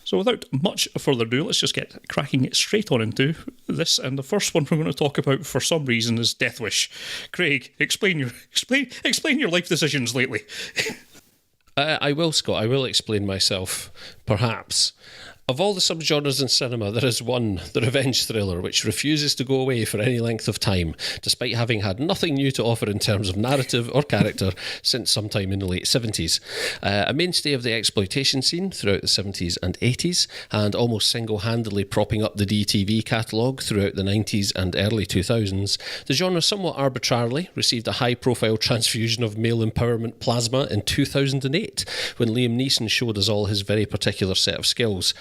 So without much further ado, let's just get cracking it straight on into this. And the first one we're going to talk about, for some reason, is Death Wish. Craig, explain your life decisions lately. I will, Scott. I will explain myself, perhaps. Of all the subgenres in cinema, there is one, the revenge thriller, which refuses to go away for any length of time, despite having had nothing new to offer in terms of narrative or character since sometime in the late 70s. A mainstay of the exploitation scene throughout the 70s and 80s, and almost single-handedly propping up the DTV catalogue throughout the 90s and early 2000s, the genre somewhat arbitrarily received a high-profile transfusion of male empowerment plasma in 2008, when Liam Neeson showed us all his very particular set of skills.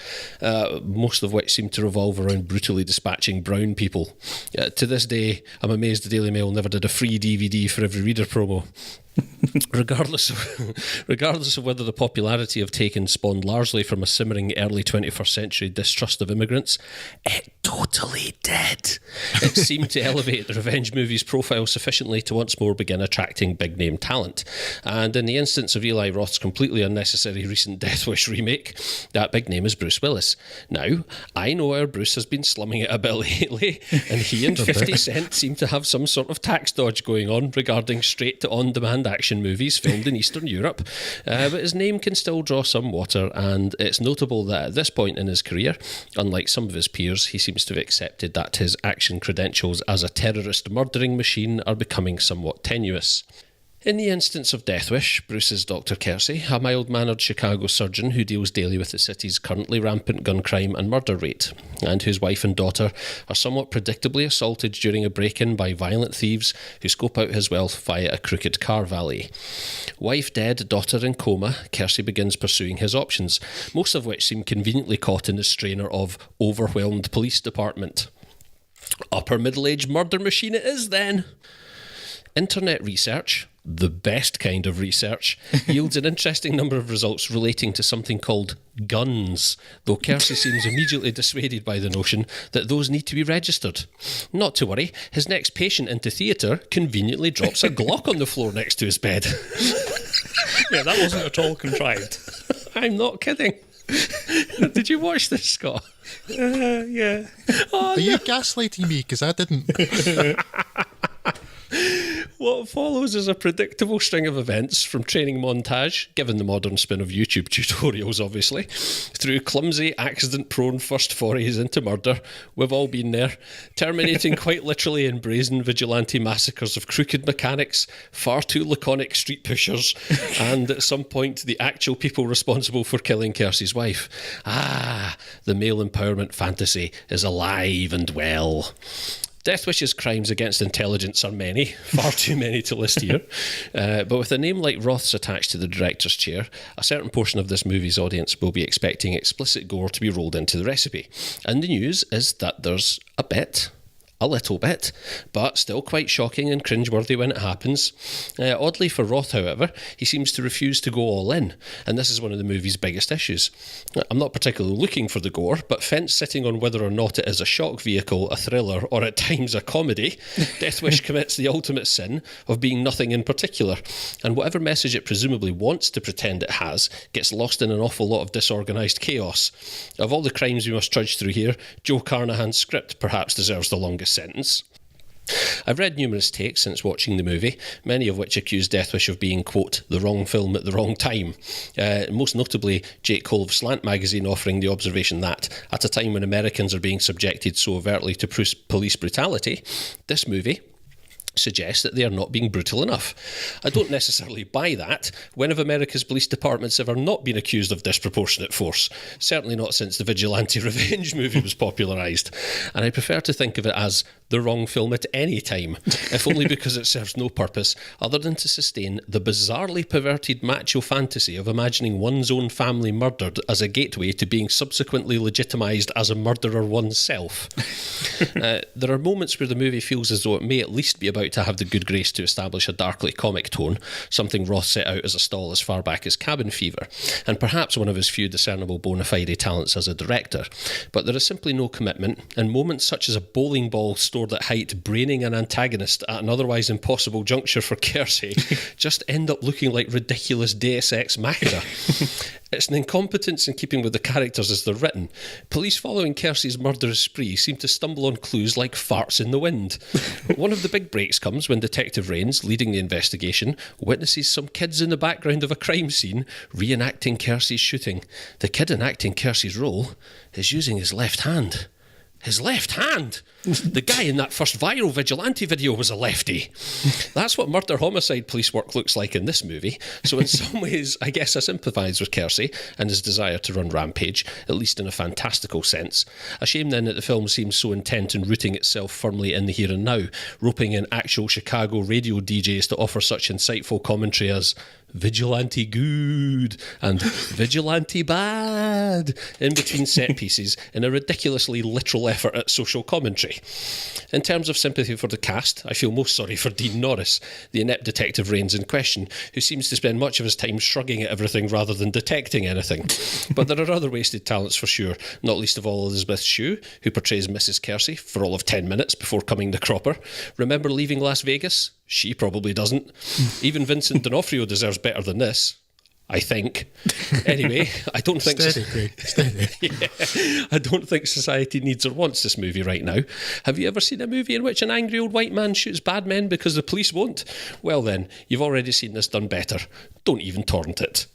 Most of which seem to revolve around brutally dispatching brown people. To this day, I'm amazed the Daily Mail never did a free DVD for every reader promo. Regardless of whether the popularity of Taken spawned largely from a simmering early 21st century distrust of immigrants, it totally did. It seemed to elevate the revenge movie's profile sufficiently to once more begin attracting big-name talent. And in the instance of Eli Roth's completely unnecessary recent Death Wish remake, that big name is Bruce Willis. Now, I know our Bruce has been slumming it a bit lately, and he and 50 Cent seem to have some sort of tax dodge going on regarding straight-to-on-demand action movies filmed in Eastern Europe, but his name can still draw some water, and it's notable that at this point in his career, unlike some of his peers, he seems to have accepted that his action credentials as a terrorist murdering machine are becoming somewhat tenuous. In the instance of Death Wish, Bruce is Dr. Kersey, a mild-mannered Chicago surgeon who deals daily with the city's currently rampant gun crime and murder rate, and whose wife and daughter are somewhat predictably assaulted during a break-in by violent thieves who scope out his wealth via a crooked car valet. Wife dead, daughter in coma, Kersey begins pursuing his options, most of which seem conveniently caught in the strainer of overwhelmed police department. Upper middle-aged murder machine it is, then! Internet research, the best kind of research, yields an interesting number of results relating to something called guns, though Kersey seems immediately dissuaded by the notion that those need to be registered. Not to worry, his next patient into theatre conveniently drops a Glock on the floor next to his bed. Yeah, that wasn't at all contrived. I'm not kidding. Did you watch this, Scott? Yeah. Oh, are you gaslighting me? Because I didn't. What follows is a predictable string of events, from training montage, given the modern spin of YouTube tutorials obviously, through clumsy, accident-prone first forays into murder, we've all been there, terminating quite literally in brazen vigilante massacres of crooked mechanics, far too laconic street pushers, and at some point the actual people responsible for killing Kersey's wife. Ah, the male empowerment fantasy is alive and well. Death Wish's crimes against intelligence are many, far too many to list here. But with a name like Roth's attached to the director's chair, a certain portion of this movie's audience will be expecting explicit gore to be rolled into the recipe. And the news is that there's a little bit, but still quite shocking and cringeworthy when it happens. Oddly for Roth, however, he seems to refuse to go all in, and this is one of the movie's biggest issues. I'm not particularly looking for the gore, but fence-sitting on whether or not it is a shock vehicle, a thriller, or at times a comedy, Death Wish commits the ultimate sin of being nothing in particular, and whatever message it presumably wants to pretend it has gets lost in an awful lot of disorganised chaos. Of all the crimes we must trudge through here, Joe Carnahan's script perhaps deserves the longest sentence. I've read numerous takes since watching the movie, many of which accuse Death Wish of being, quote, the wrong film at the wrong time. Most notably, Jake Cole of Slant magazine offering the observation that, at a time when Americans are being subjected so overtly to police brutality, this movie suggests that they are not being brutal enough. I don't necessarily buy that. When have America's police departments ever not been accused of disproportionate force? Certainly not since the vigilante revenge movie was popularised. And I prefer to think of it as the wrong film at any time, if only because it serves no purpose other than to sustain the bizarrely perverted macho fantasy of imagining one's own family murdered as a gateway to being subsequently legitimised as a murderer oneself. There are moments where the movie feels as though it may at least be about to have the good grace to establish a darkly comic tone, something Roth set out as a stall as far back as Cabin Fever, and perhaps one of his few discernible bona fide talents as a director. But there is simply no commitment, and moments such as a bowling ball store that Height braining an antagonist at an otherwise impossible juncture for Kersey just end up looking like ridiculous Deus Ex Machina. It's an incompetence in keeping with the characters as they're written. Police following Kersey's murderous spree seem to stumble on clues like farts in the wind. One of the big breaks comes when Detective Rains, leading the investigation, witnesses some kids in the background of a crime scene reenacting Kersey's shooting. The kid enacting Kersey's role is using his left hand. His left hand! The guy in that first viral vigilante video was a lefty. That's what murder-homicide police work looks like in this movie. So in some ways, I guess I sympathise with Kersey and his desire to run rampage, at least in a fantastical sense. A shame then that the film seems so intent in rooting itself firmly in the here and now, roping in actual Chicago radio DJs to offer such insightful commentary as vigilante good and vigilante bad in between set pieces in a ridiculously literal effort at social commentary. In terms of sympathy for the cast, I feel most sorry for Dean Norris, the inept Detective Rains in question, who seems to spend much of his time shrugging at everything rather than detecting anything. But there are other wasted talents for sure, not least of all Elizabeth Shue, who portrays Mrs. Kersey for all of 10 minutes before coming the cropper. Remember Leaving Las Vegas? She probably doesn't. Even Vincent D'Onofrio deserves better than this, I think. Anyway, I don't think... Steady, Craig, steady. Yeah, I don't think society needs or wants this movie right now. Have you ever seen a movie in which an angry old white man shoots bad men because the police won't? Well then, you've already seen this done better. Don't even torrent it.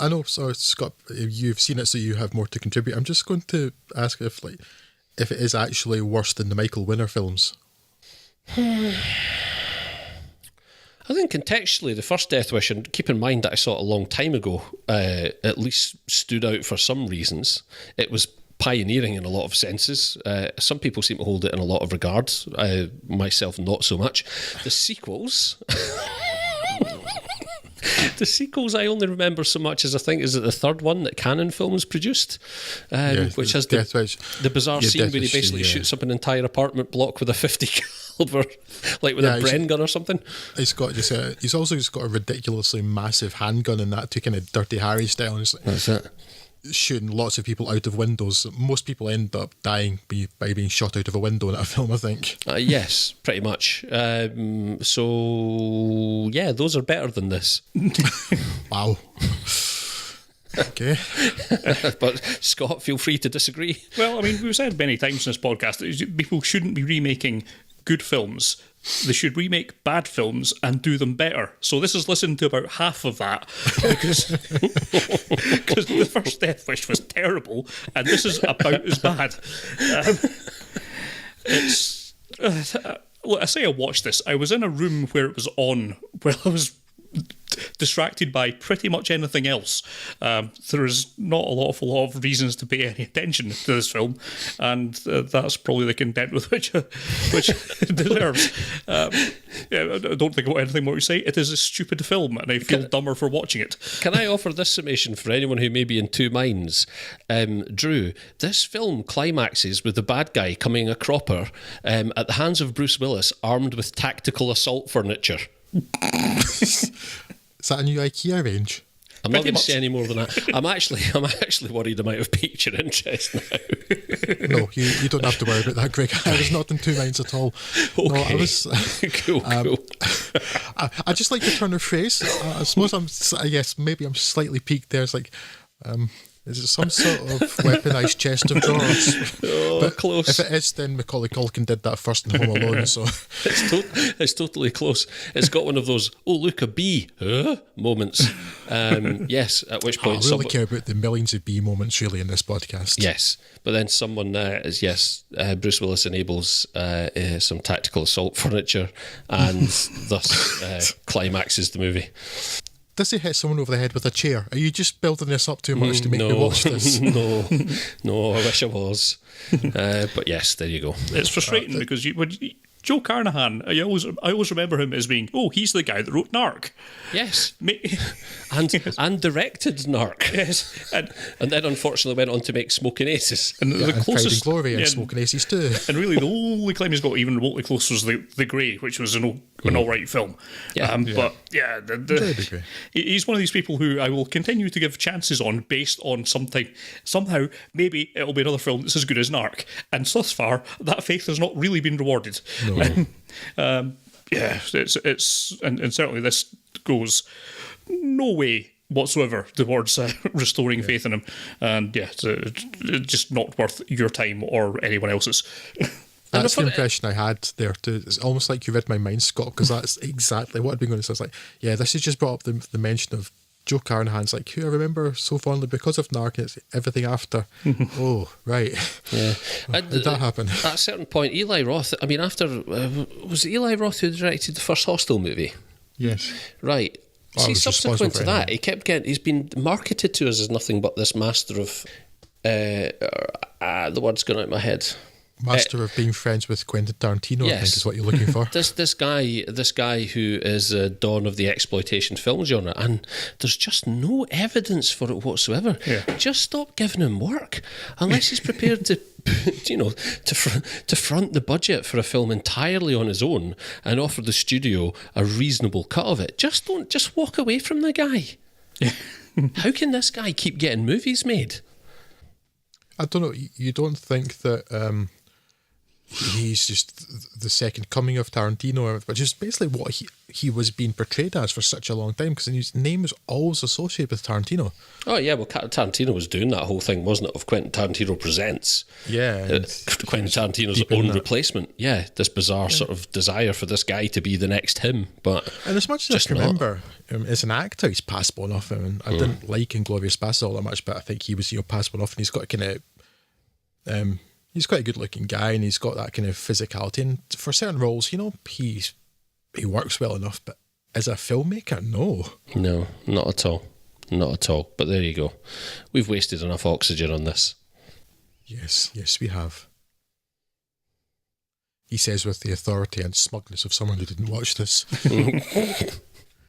I know, so Scott, you've seen it, so you have more to contribute. I'm just going to ask if it is actually worse than the Michael Winner films. I think contextually, the first Death Wish, and keep in mind that I saw it a long time ago, at least stood out for some reasons. It was pioneering in a lot of senses. Some people seem to hold it in a lot of regards. Myself, not so much. The sequels... The sequels I only remember so much as I think is it the third one that Cannon Films produced, which has the bizarre scene where he basically shoots up an entire apartment block with a 50 caliber, like with a Bren gun or something. He's also just got a ridiculously massive handgun in that, to kind of Dirty Harry style. That's it. Shooting lots of people out of windows. Most people end up dying by being shot out of a window in that film, I think. Yes, pretty much. So, yeah, those are better than this. Wow. Okay. But, Scott, feel free to disagree. Well, I mean, we've said many times in this podcast that people shouldn't be remaking good films. They should remake bad films and do them better. So this is listened to about half of that, because the first Death Wish was terrible, and this is about as bad. Look, I say I watched this. I was in a room where it was on, where I was distracted by pretty much anything else. There is not a lot of reasons to pay any attention to this film, and that's probably the content with which it deserves. I don't think about anything more to say. It is a stupid film, and I feel dumber for watching it. Can I offer this summation for anyone who may be in two minds? Drew, this film climaxes with the bad guy coming a cropper at the hands of Bruce Willis, armed with tactical assault furniture. Is that a new IKEA range? I'm not going to say any more than that. I'm actually worried I might have piqued your interest now. No, you don't have to worry about that, Greg. I was not in two minds at all. Okay. No, I was cool. I just like the turn of phrase. I suppose maybe I'm slightly peaked there. It's like, is it some sort of weaponised chest of drawers? But close. If it is, then Macaulay Culkin did that first in Home Alone. So it's totally close. It's got one of those look, a bee moments. Yes, at which point I really care about the millions of bee moments really in this podcast. Yes, but then someone Bruce Willis enables some tactical assault furniture and thus climaxes the movie. Does he hit someone over the head with a chair? Are you just building this up too much to make me watch this? No, I wish I was. But yes, there you go. It's frustrating because Joe Carnahan, I always remember him as being, he's the guy that wrote Narc. Yes. And directed Narc. Yes. And then unfortunately went on to make Smoking Aces. And the closest. Pride and Glory and Smoking Aces too. And really, the only claim he's got even remotely close was The Grey, which was an all right film. Yeah. But yeah, he's one of these people who I will continue to give chances on based on something. Somehow, maybe it'll be another film that's as good as Narc. And thus far, that faith has not really been rewarded. No. Yeah, it's and certainly this goes no way whatsoever towards restoring faith in him. And yeah, it's just not worth your time or anyone else's. That's the impression I had there too. It's almost like you read my mind, Scott, because that's exactly what I'd been going to say. It's like, yeah, this has just brought up the mention of Joe Carnahan's like, who I remember so fondly because of Narc, it's everything after. Oh, right. Yeah. How did that happen? At a certain point, Eli Roth, I mean, after, was it Eli Roth who directed the first Hostel movie? Yes. Right. Well, See, subsequent to that, he's been marketed to us as nothing but this master of, the word's gone out of my head. Master of being friends with Quentin Tarantino, yes. I think is what you're looking for. This guy who is a dawn of the exploitation film genre, and there's just no evidence for it whatsoever. Yeah. Just stop giving him work, unless he's prepared to, to front the budget for a film entirely on his own and offer the studio a reasonable cut of it. Just walk away from the guy. How can this guy keep getting movies made? I don't know. You don't think that he's just the second coming of Tarantino, which is basically what he was being portrayed as for such a long time, because his name was always associated with Tarantino. Oh yeah, well Tarantino was doing that whole thing, wasn't it, of Quentin Tarantino Presents. Yeah. Quentin Tarantino's own replacement. Yeah, this bizarre sort of desire for this guy to be the next him. And as much as I can remember, as an actor, he's passable enough. I mean, I didn't like Inglourious Basterds all that much, but I think he was passable enough, and he's got a kind of... he's quite a good-looking guy, and he's got that kind of physicality. And for certain roles, he works well enough. But as a filmmaker, no, not at all, not at all. But there you go. We've wasted enough oxygen on this. Yes, we have. He says with the authority and smugness of someone who didn't watch this.